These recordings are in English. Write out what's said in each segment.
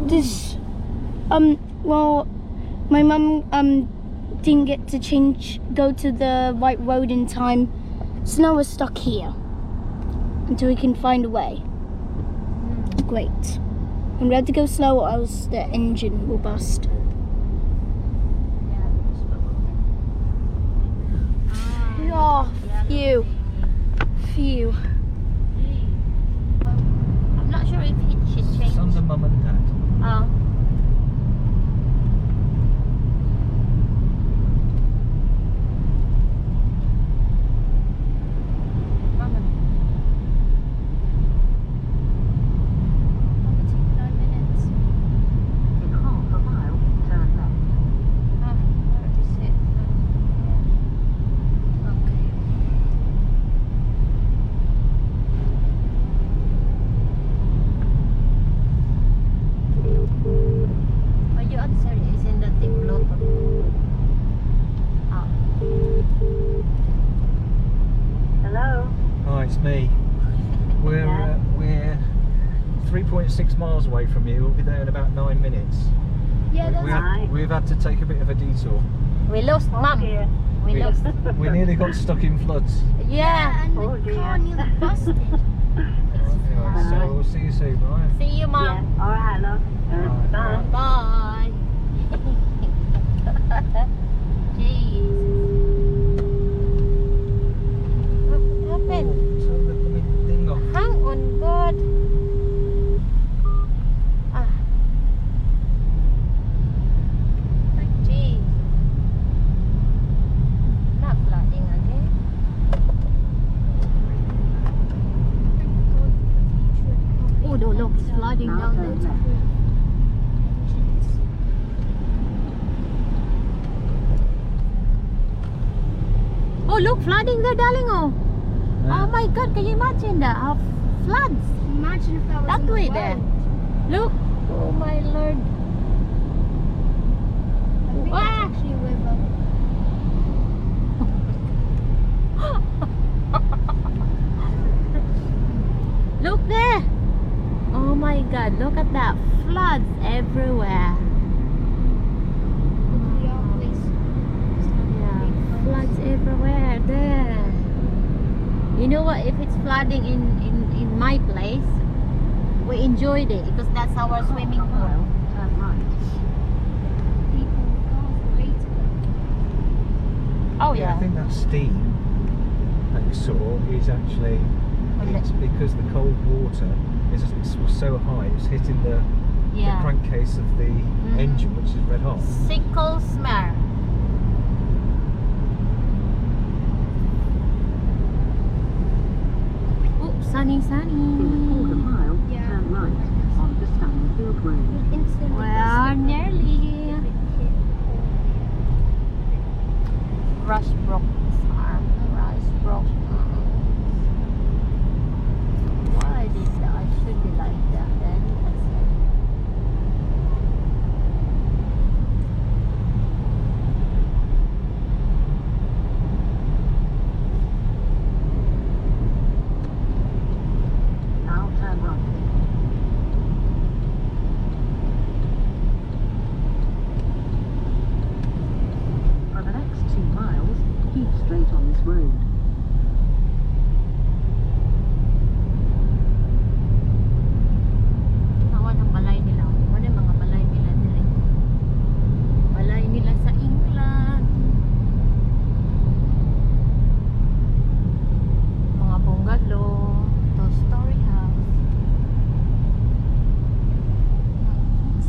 This, well, my mum, didn't get to go to the right road in time. So now we're stuck here until we can find a way. Great. And we have to go slow or else the engine will bust. Oh, phew. Phew. I'm not sure if it should change. It's under Mum and Dad. Oh. It's me. We're 3.6 miles away from you. We'll be there in about 9 minutes. Yeah, that's right. We've had to take a bit of a detour. We lost Mum. We lost. We nearly got stuck in floods. Yeah. and the car nearly busted. Anyway, so we'll see you soon, right? See you, Mum. Yeah. All right, love. Bye. Bye. Jeez. What happened? Turn the blooming thing off. Hang on, God. Jeez. Not flooding again. Oh, no, look, it's flooding down there. Oh, look, flooding there, darling. Oh, Yeah. oh my God, can you imagine that? Floods Imagine if that was that in the way road. there. Look, oh my Lord. I think Ah! that's actually a river. Look there. Oh my God, look at that. Floods everywhere. Yeah, floods everywhere there. You know what? If it's flooding in my place, we enjoyed it because that's our swimming pool. Turn right. Oh Yeah, I yeah. think that steam that you saw is actually it's because the cold water is was so high, it's hitting the Yeah. crankcase of the engine, which is red hot. Sickle smell. Oh, sunny, sunny. In a quarter mile, Yeah. turn right on the Stanfield Road. We are nearly Rushbrook Farm. Rushbrook. Why did that? I should be like that then. Now turn right. For the next 2 miles, keep straight on this road. Awan ang balay nila. Ano yung mga balay nila dili? Balay nila sa England. Mga bungalow, two-story house.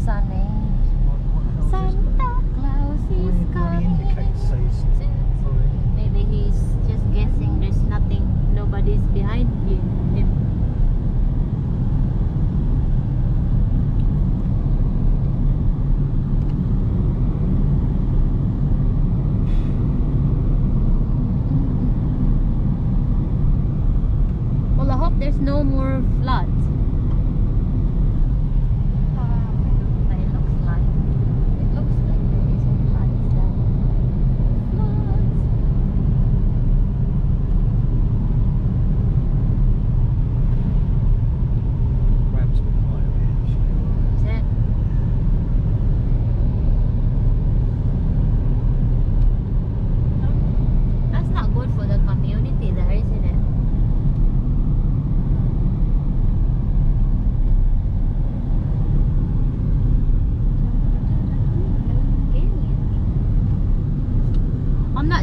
Sunny. Santa Claus is What coming. indicates says Maybe he's just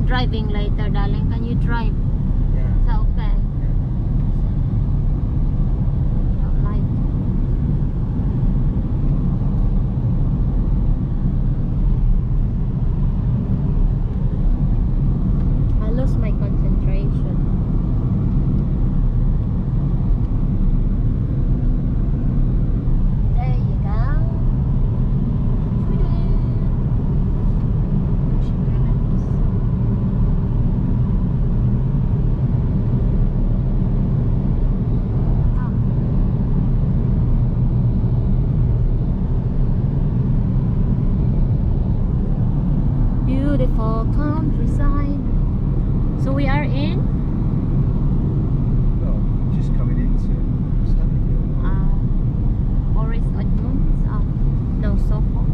driving later, darling. Can you drive? Yeah. Is that okay? Don't like. I lost my concentration. There you go. Beautiful countryside. So we are in Well, just coming into Stanleyfield. Forest Edmonds. No, Suffolk.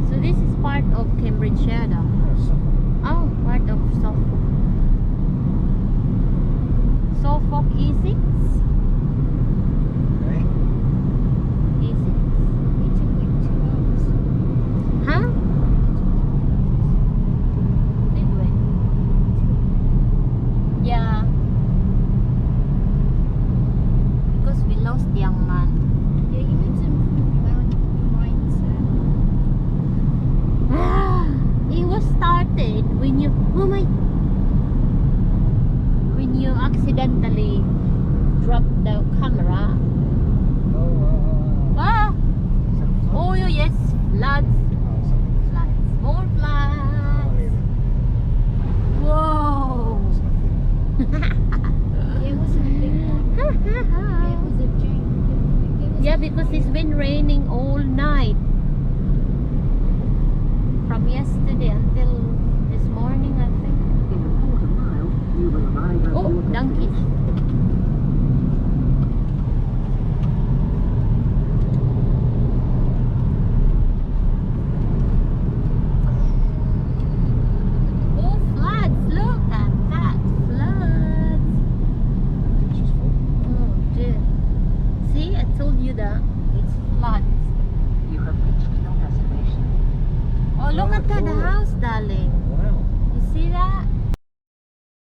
So this is part of Cambridgeshire. Oh, Suffolk. Oh, part of Suffolk. Suffolk E6. Okay. E6. It took like 2 hours. Huh? Did we? Yeah. Because we lost young man. Yeah, you need to improve your mindset. It was started when you when you accidentally dropped the camera. Oh, Ah! is that flood? Oh yes, floods, Oh, something. floods, more Oh, floods. really? Whoa! It's nothing. Yeah, it wasn't a big one. Yeah, it was a giant. It was Yeah, because it's been raining all night. From yesterday until this morning, I think. In a quarter mile, you will arrive at Oh,